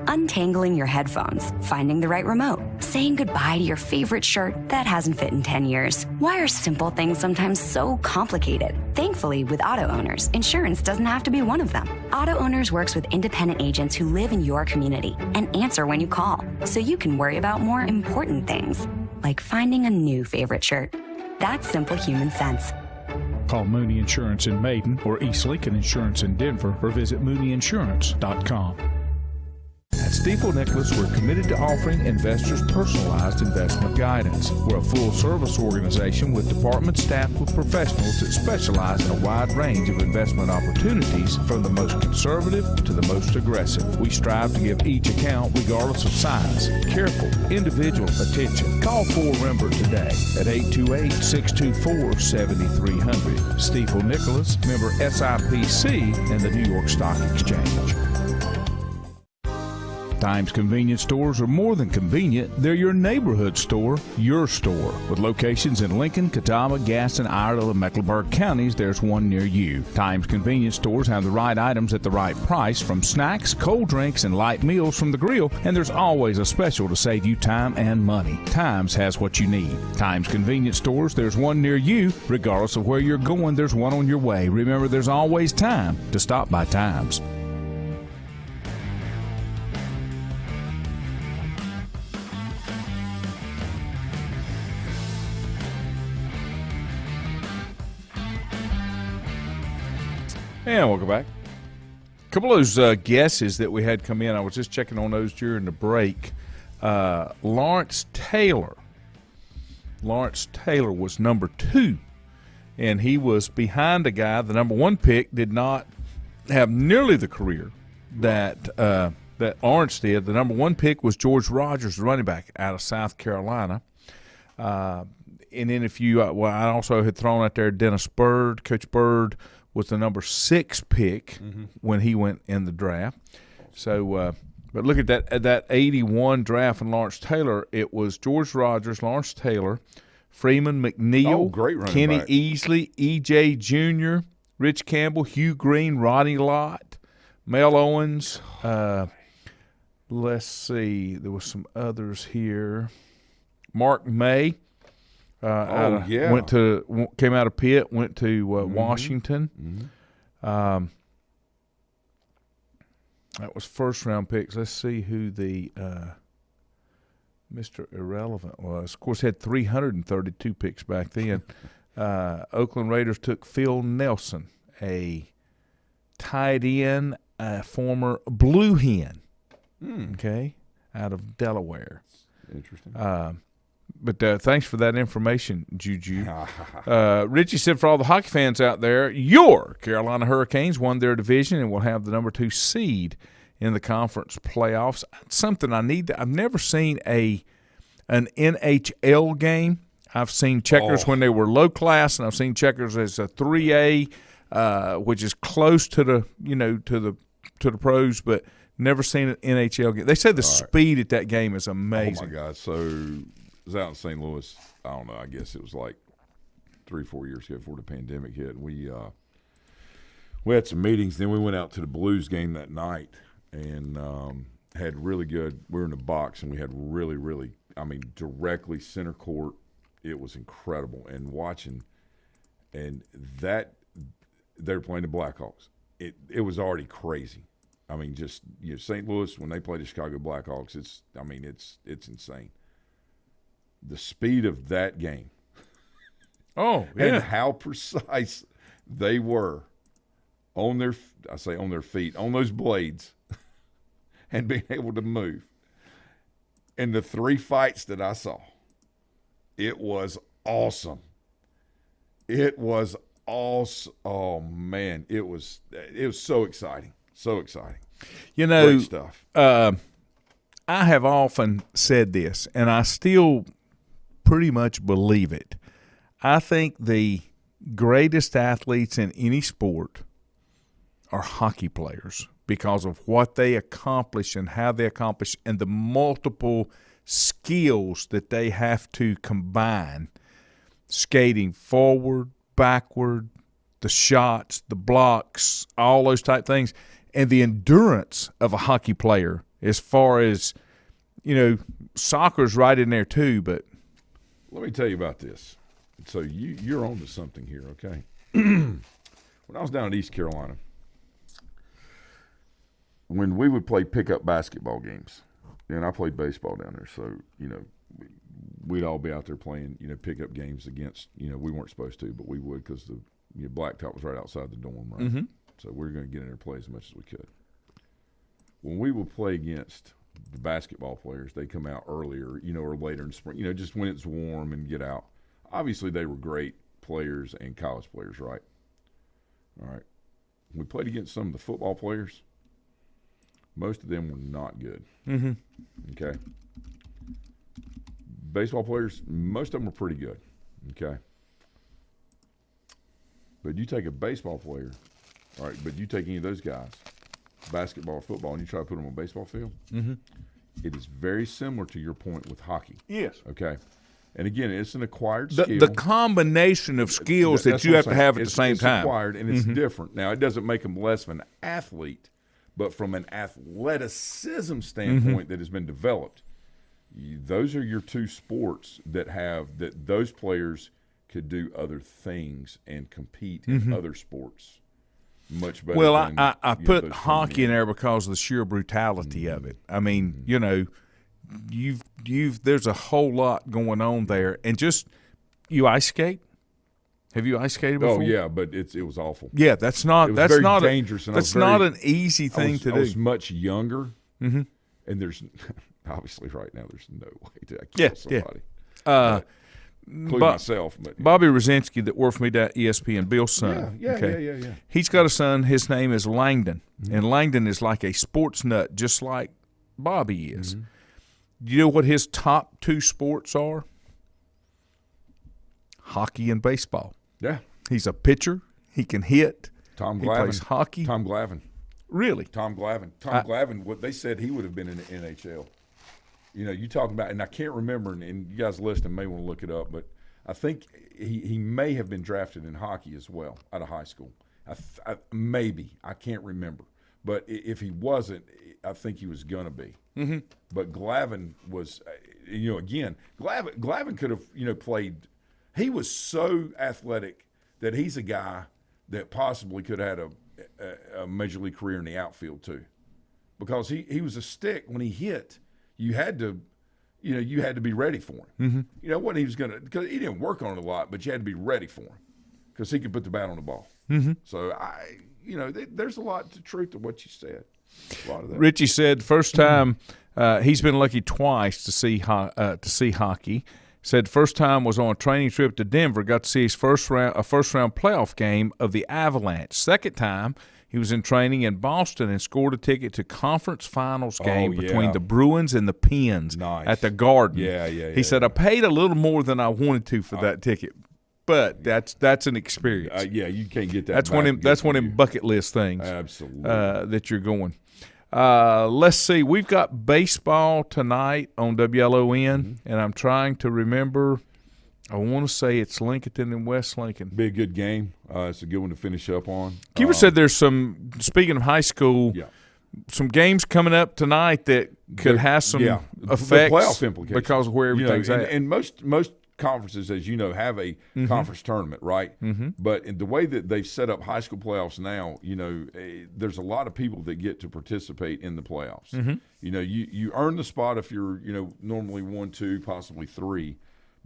Untangling your headphones, finding the right remote, saying goodbye to your favorite shirt that hasn't fit in 10 years. Why are simple things sometimes so complicated? Thankfully, with Auto Owners, insurance doesn't have to be one of them. Auto Owners works with independent agents who live in your community and answer when you call, so you can worry about more important things, like finding a new favorite shirt. That's simple human sense. Call Mooney Insurance in Maiden or East Lincoln Insurance in Denver or visit mooneyinsurance.com. At Stifel Nicholas, we're committed to offering investors personalized investment guidance. We're a full-service organization with departments staffed with professionals that specialize in a wide range of investment opportunities, from the most conservative to the most aggressive. We strive to give each account, regardless of size, careful, individual attention. Call 4Rember today at 828-624-7300. Stifel Nicholas, member SIPC and the New York Stock Exchange. Times convenience stores are more than convenient. They're your neighborhood store, your store. With locations in Lincoln, Catawba, Gaston, Iredell, and Mecklenburg counties, there's one near you. Times convenience stores have the right items at the right price, from snacks, cold drinks, and light meals from the grill, and there's always a special to save you time and money. Times has what you need. Times convenience stores, there's one near you. Regardless of where you're going, there's one on your way. Remember, there's always time to stop by Times. And welcome back. A couple of those guesses that we had come in, I was just checking on those during the break. Lawrence Taylor was number 2, and he was behind a guy. The number 1 pick did not have nearly the career that Lawrence did. The number 1 pick was George Rogers, the running back out of South Carolina. And then if you I also had thrown out there Dennis Byrd. Coach Byrd was the number 6 pick when he went in the draft. So, but look at that 81 draft in Lawrence Taylor. It was George Rogers, Lawrence Taylor, Freeman McNeil, great running Kenny back. Easley, E.J. Jr., Rich Campbell, Hugh Green, Rodney Lott, Mel Owens. Let's see. There was some others here. Mark May. Came out of Pitt, went to Washington. That was first-round picks. Let's see who the Mr. Irrelevant was. Of course, had 332 picks back then. Oakland Raiders took Phil Nelson, a tight end, former Blue Hen, out of Delaware. Interesting. But thanks for that information, Juju. Richie said, for all the hockey fans out there, your Carolina Hurricanes won their division and will have the number 2 seed in the conference playoffs. Something I need to – I've never seen an NHL game. I've seen Checkers when they were low class, and I've seen Checkers as a 3A, which is close to the to the pros, but never seen an NHL game. They say the speed at that game is amazing. Oh my God! So I was out in St. Louis. I don't know. I guess it was like 3-4 years ago before the pandemic hit. We had some meetings. Then we went out to the Blues game that night and had really good. We were in the box and we had really, really. I mean, directly center court. It was incredible. And watching, and that they were playing the Blackhawks. It was already crazy. I mean, just St. Louis when they play the Chicago Blackhawks. It's insane. The speed of that game. Oh, yeah. And how precise they were on their feet, on those blades, and being able to move. And the 3 fights that I saw, it was awesome. It was awesome. Oh, man. It was so exciting. So exciting. Great stuff. I have often said this, and I still pretty much believe it. I think the greatest athletes in any sport are hockey players because of what they accomplish and how they accomplish and the multiple skills that they have to combine, skating forward, backward, the shots, the blocks, all those type things, and the endurance of a hockey player as far as, soccer's right in there too. But let me tell you about this. So you're on to something here, okay? When I was down in East Carolina, when we would play pickup basketball games, and I played baseball down there, so, we'd all be out there playing, pickup games against, we weren't supposed to, but we would because the blacktop was right outside the dorm, right? Mm-hmm. So we were going to get in there and play as much as we could. When we would play against the basketball players, they come out earlier, or later in spring, just when it's warm and get out. Obviously, they were great players and college players, right? All right. We played against some of the football players. Most of them were not good. Mm-hmm. Okay. Baseball players, most of them were pretty good. Okay. But you take a baseball player, all right, but you take any of those guys, basketball or football, and you try to put them on a baseball field, it is very similar to your point with hockey. yes. Okay. And again, it's an acquired skill. The combination of skills that you have to have at the same time. It's acquired, and it's different. Now, it doesn't make them less of an athlete, but from an athleticism standpoint that has been developed, those are your 2 sports that those players could do other things and compete in other sports much better. Well, I put hockey in there because of the sheer brutality of it. I mean, there's a whole lot going on there, and just you ice skate. Have you ice skated before? Oh yeah, but it was awful. Yeah, that's not dangerous. That's not an easzy thing to do. I was much younger, and there's obviously right now there's no way to kill somebody. Including myself. But, Bobby Rosinski that worked for me down at ESPN, Bill's son. Yeah. He's got a son. His name is Langdon, and Langdon is like a sports nut, just like Bobby is. Do you know what his top 2 sports are? hockey and baseball. Yeah. He's a pitcher. He can hit. Tom He Glavine. plays hockey. Tom Glavine. Really? Tom Glavine. Glavine, what they said he would have been in the NHL. You know, you talking about, and I can't remember, and you guys listening may want to look it up, but I think he may have been drafted in hockey as well out of high school. Maybe. I can't remember. But if he wasn't, I think he was going to be. Mm-hmm. But Glavine was, you know, again, Glavine could have, you know, played. He was so athletic that he's a guy that possibly could have had a major league career in the outfield too, because he was a stick. When he hit, you had to be ready for him. Mm-hmm. You know what he was gonna, because he didn't work on it a lot, but you had to be ready for him because he could put the bat on the ball. Mm-hmm. So there's a lot of truth to what you said. A lot of that. Richie said first time he's been lucky twice to see hockey. Said first time was on a training trip to Denver. Got to see his first round playoff game of the Avalanche. Second time he was in training in Boston and scored a ticket to conference finals game between the Bruins and the Pens at the Garden. He said I paid a little more than I wanted to for that ticket, but that's an experience. You can't get that. That's one of them bucket list things. Absolutely. That you're going. Let's see. We've got baseball tonight on WLON, and I'm trying to remember. I want to say it's Lincoln and West Lincoln. Be a good game. It's a good one to finish up on. Keeper said there's some, speaking of high school, some games coming up tonight that could have some effects, playoff implications because of where everything's at. And most conferences, as you know, have a conference tournament, right? Mm-hmm. But in the way that they've set up high school playoffs now, you know, there's a lot of people that get to participate in the playoffs. Mm-hmm. You know, you earn the spot if you're, you know, normally 1, 2, possibly 3,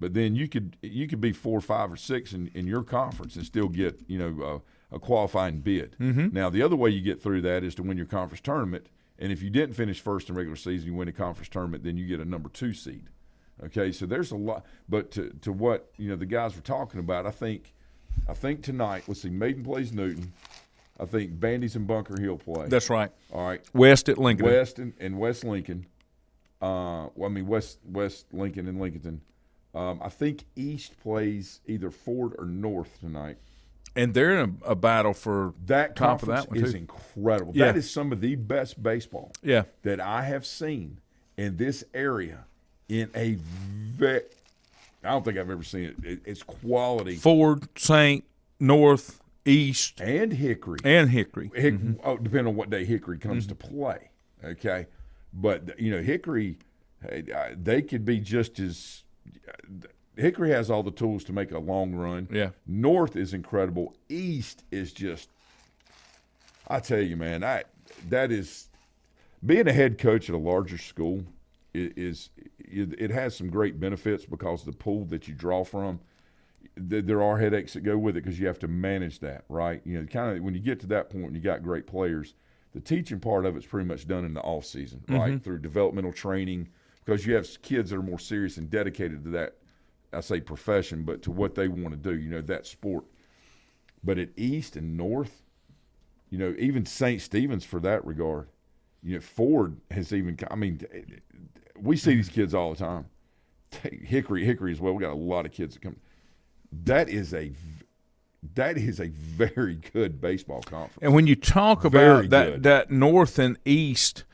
but then you could be 4, 5, or 6 in your conference and still get, you know, a qualifying bid. Mm-hmm. Now, the other way you get through that is to win your conference tournament, and if you didn't finish first in regular season, you win a conference tournament, then you get a number 2 seed. Okay, so there's a lot, but to what, you know, the guys were talking about, I think tonight, let's see, Maiden plays Newton. I think Bandy's and Bunker Hill play. That's right. All right. West at Lincoln. West and West Lincoln. West Lincoln and Lincolnton. I think East plays either Ford or North tonight. And they're in a battle for that top conference. Of that one is too. Incredible. Yeah. That is some of the best baseball that I have seen in this area. In a I don't think I've ever seen it. It's quality. Ford, St. North, East. And Hickory. Mm-hmm. Depending on what day Hickory comes to play. Okay. But, you know, Hickory, they could be just as – Hickory has all the tools to make a long run. Yeah. North is incredible. East is just – I tell you, man, that is – being a head coach at a larger school – it has some great benefits because the pool that you draw from, there are headaches that go with it because you have to manage that, right? You know, kind of when you get to that point and you got great players, the teaching part of it's pretty much done in the off season, right? Through developmental training, because you have kids that are more serious and dedicated to that, I say profession, but to what they want to do, you know, that sport. But at East and North, you know, even St. Stephen's for that regard, you know, Ford has even, I mean, we see these kids all the time. Hickory as well. We got a lot of kids that come. That is a very good baseball conference. And when you talk about that North and East,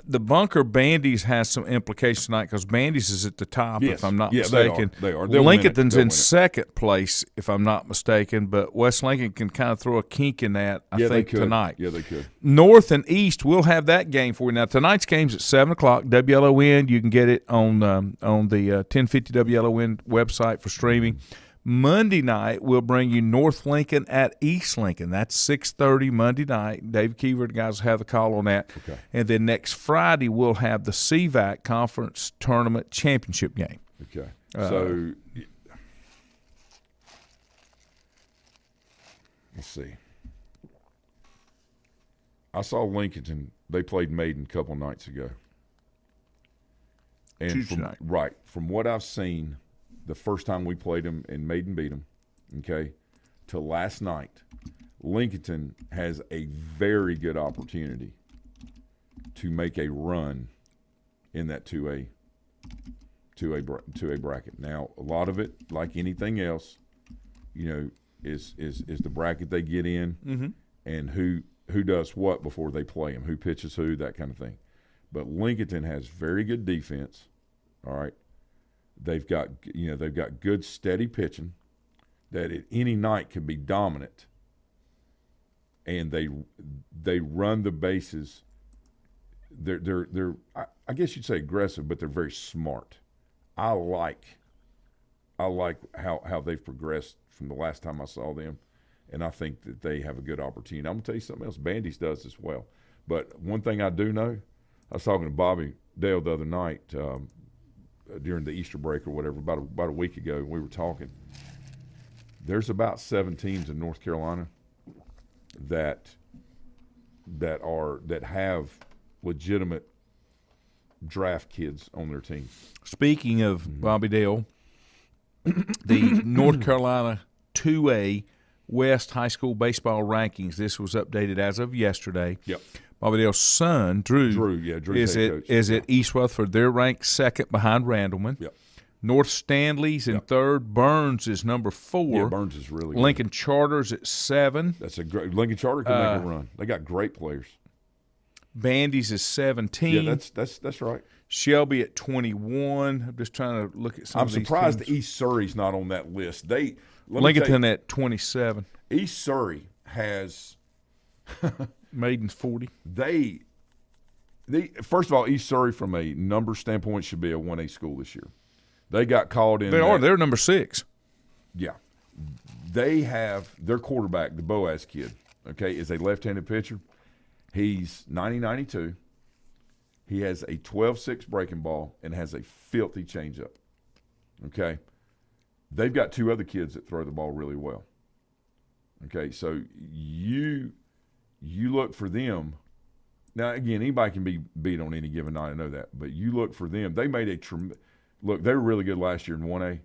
the Bunker Bandies has some implications tonight because Bandies is at the top, if I'm not mistaken. They are. Lincoln's in second place, if I'm not mistaken, but West Lincoln can kind of throw a kink in that, I think, tonight. Yeah, they could. North and East, we'll have that game for you. Now, tonight's game's at 7 o'clock, WLON. You can get it on the 1050 WLON website for streaming. Monday night, we'll bring you North Lincoln at East Lincoln. That's 6:30 Monday night. Dave Keever, the guys will have the call on that. Okay. And then next Friday, we'll have the CVAC Conference Tournament Championship game. Okay. So let's see. I saw Lincoln. They played Maiden a couple nights ago. And Tuesday night. Right. From what I've seen, the first time we played them and Maiden beat them, okay, to last night, Lincoln has a very good opportunity to make a run in that 2A bracket. Now, a lot of it, like anything else, is the bracket they get in, and who does what before they play them, who pitches who, that kind of thing. But Lincolnton has very good defense. All right, they've got good steady pitching that at any night can be dominant, and they run the bases. They're I guess you'd say aggressive, but they're very smart. I like how they've progressed from the last time I saw them, and I think that they have a good opportunity. I'm gonna tell you something else. Bandy's does as well. But one thing I do know, I was talking to Bobby Dale the other night during the Easter break or whatever, about a week ago. We were talking. There's about 7 teams in North Carolina that have legitimate draft kids on their team. Speaking of Bobby Dale, the North Carolina 2A West High School baseball rankings. This was updated as of yesterday. Yep. Bobby Dale's son, Drew is at East Rutherford. They're ranked second behind Randleman. Yep. North Stanley's in third. Burns is number 4. Yeah, Burns is really good. Lincoln Charter's at 7. That's a great. Lincoln Charter can make a run. They got great players. Bandy's is 17. Yeah, that's right. Shelby at 21. I'm just trying to look at some. I'm of these surprised teams. East Surrey's not on that list. Lincolnton at 27. East Surrey has Maiden's 40. They first of all, East Surrey from a number standpoint should be a 1A school this year. They got called in. They're number 6. Yeah. They have their quarterback, the Boaz kid, okay, is a left-handed pitcher. He's 90-92. He has a 12-6 breaking ball and has a filthy changeup. Okay? They've got 2 other kids that throw the ball really well. Okay, so you look for them. Now, again, anybody can be beat on any given night. I know that. But you look for them. They made look, they were really good last year in 1A,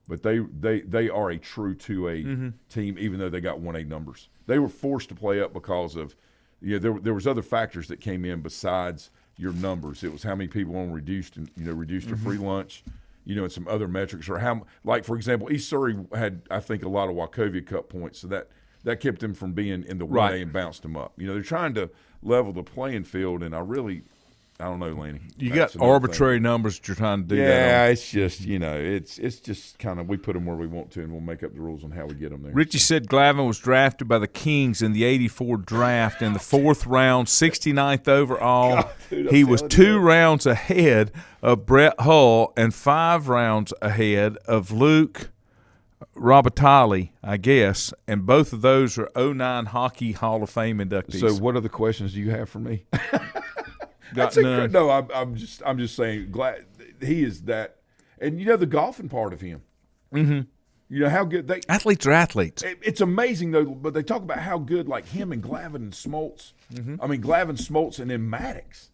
but they are a true 2A team, even though they got 1A numbers. They were forced to play up because of there was other factors that came in besides your numbers. It was how many people on reduced or free lunch, and some other metrics, or how, like for example, East Surrey had, I think, a lot of Wachovia Cup points, so that kept them from being in the 1A and bounced them up. They're trying to level the playing field, and I don't know, Lanny. You got arbitrary numbers that you're trying to do that on. Yeah, it's just, it's just kind of, we put them where we want to, and we'll make up the rules on how we get them there. Richie said Glavin was drafted by the Kings in the 84 draft in the 4th round, 69th overall. God, dude, he was 2 rounds ahead of Brett Hull and 5 rounds ahead of Luke Robitaille, I guess, and both of those are 09 Hockey Hall of Fame inductees. So what other questions do you have for me? No, I'm just saying. Glad he is that, and the golfing part of him. Mm-hmm. How good athletes are athletes. It's amazing though, but they talk about how good like him and Glavin and Smoltz. Mm-hmm. I mean Glavin, Smoltz, and then Maddox.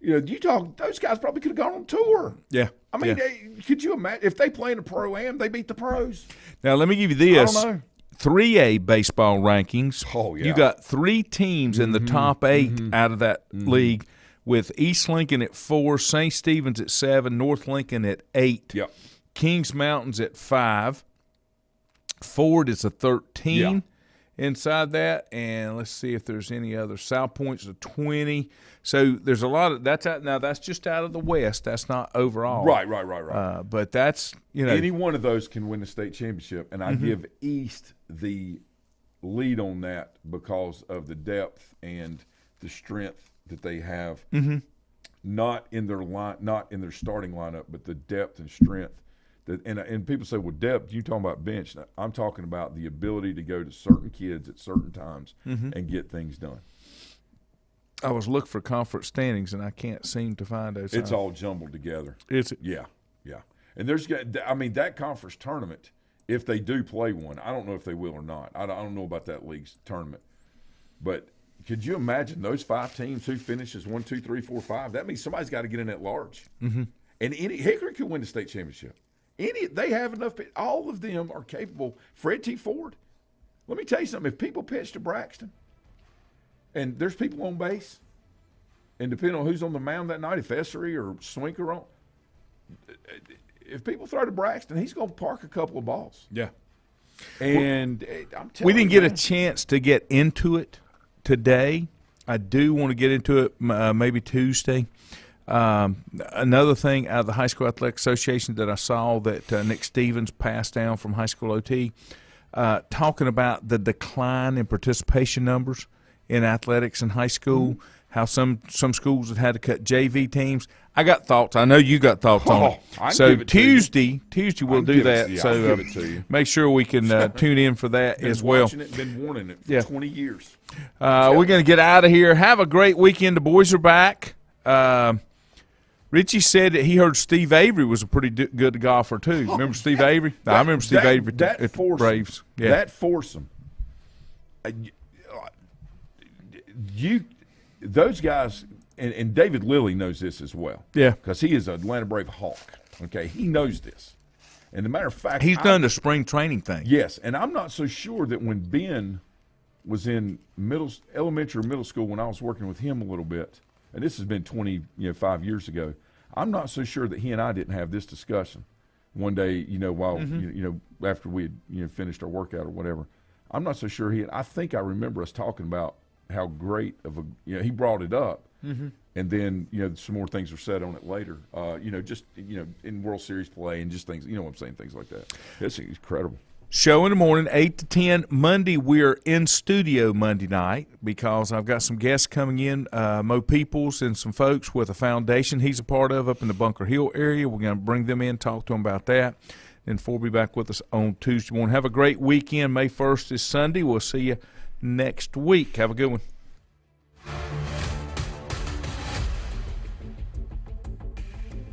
Those guys probably could have gone on tour. Yeah. I mean, could you imagine if they play in a pro-am, they beat the pros? Now let me give you this. I don't know. 3A baseball rankings. Oh yeah. You got 3 teams in the top 8 out of that league, with East Lincoln at 4, St. Stephen's at 7, North Lincoln at 8, yep. Kings Mountain's at 5, Ford is a 13 inside that, and let's see if there's any other. South Point's a 20. So there's a lot of that's just out of the West. That's not overall. Right. But that's any one of those can win the state championship, and I give East the lead on that because of the depth and the strength that they have, not in their starting lineup, but the depth and strength. And people say, well, depth, you talking about bench. I'm talking about the ability to go to certain kids at certain times and get things done. I was looking for conference standings, and I can't seem to find those. It's all jumbled together. Is it? Yeah. And that conference tournament, if they do play one, I don't know if they will or not. I don't know about that league's tournament. But could you imagine those 5 teams who finishes 1, 2, 3, 4, 5? That means somebody's got to get in at large. Mm-hmm. And Hickory could win the state championship. They have enough. All of them are capable. Fred T. Ford. Let me tell you something. If people pitch to Braxton, and there's people on base, and depending on who's on the mound that night, if Essery or Swinker on, if people throw to Braxton, he's going to park a couple of balls. Yeah. And I'm telling we didn't you, get a man, chance to get into it today. I do want to get into it maybe Tuesday. Another thing out of the High School Athletic Association that I saw that Nick Stevens passed down from high school OT, talking about the decline in participation numbers in athletics in high school, how some schools have had to cut JV teams. I got thoughts. I know you got thoughts on it. So Tuesday we'll do that. So make sure we can tune in for that as well. Been wanting it for 20 years. We're going to get out of here. Have a great weekend. The boys are back. Richie said that he heard Steve Avery was a pretty good golfer too. Remember Steve Avery? I remember Steve Avery at Braves. Yeah. That foursome. Those guys, and David Lilly knows this as well. Yeah, because he is an Atlanta Brave Hawk. Okay, he knows this. And as a matter of fact, he's done the spring training thing. Yes, and I'm not so sure that when Ben was in elementary or middle school, when I was working with him a little bit, and this has been 25 years ago, I'm not so sure that he and I didn't have this discussion one day, while after we had finished our workout or whatever. I'm not so sure I think I remember us talking about how great of a he brought it up, and then some more things were said on it later. Just in World Series play and just things. You know what I'm saying, things like that. It's incredible. Show in the morning, 8 to 10. Monday, we're in studio Monday night because I've got some guests coming in, Mo Peoples and some folks with a foundation he's a part of up in the Bunker Hill area. We're going to bring them in, talk to them about that. And Ford will be back with us on Tuesday morning. Have a great weekend. May 1st is Sunday. We'll see you next week. Have a good one.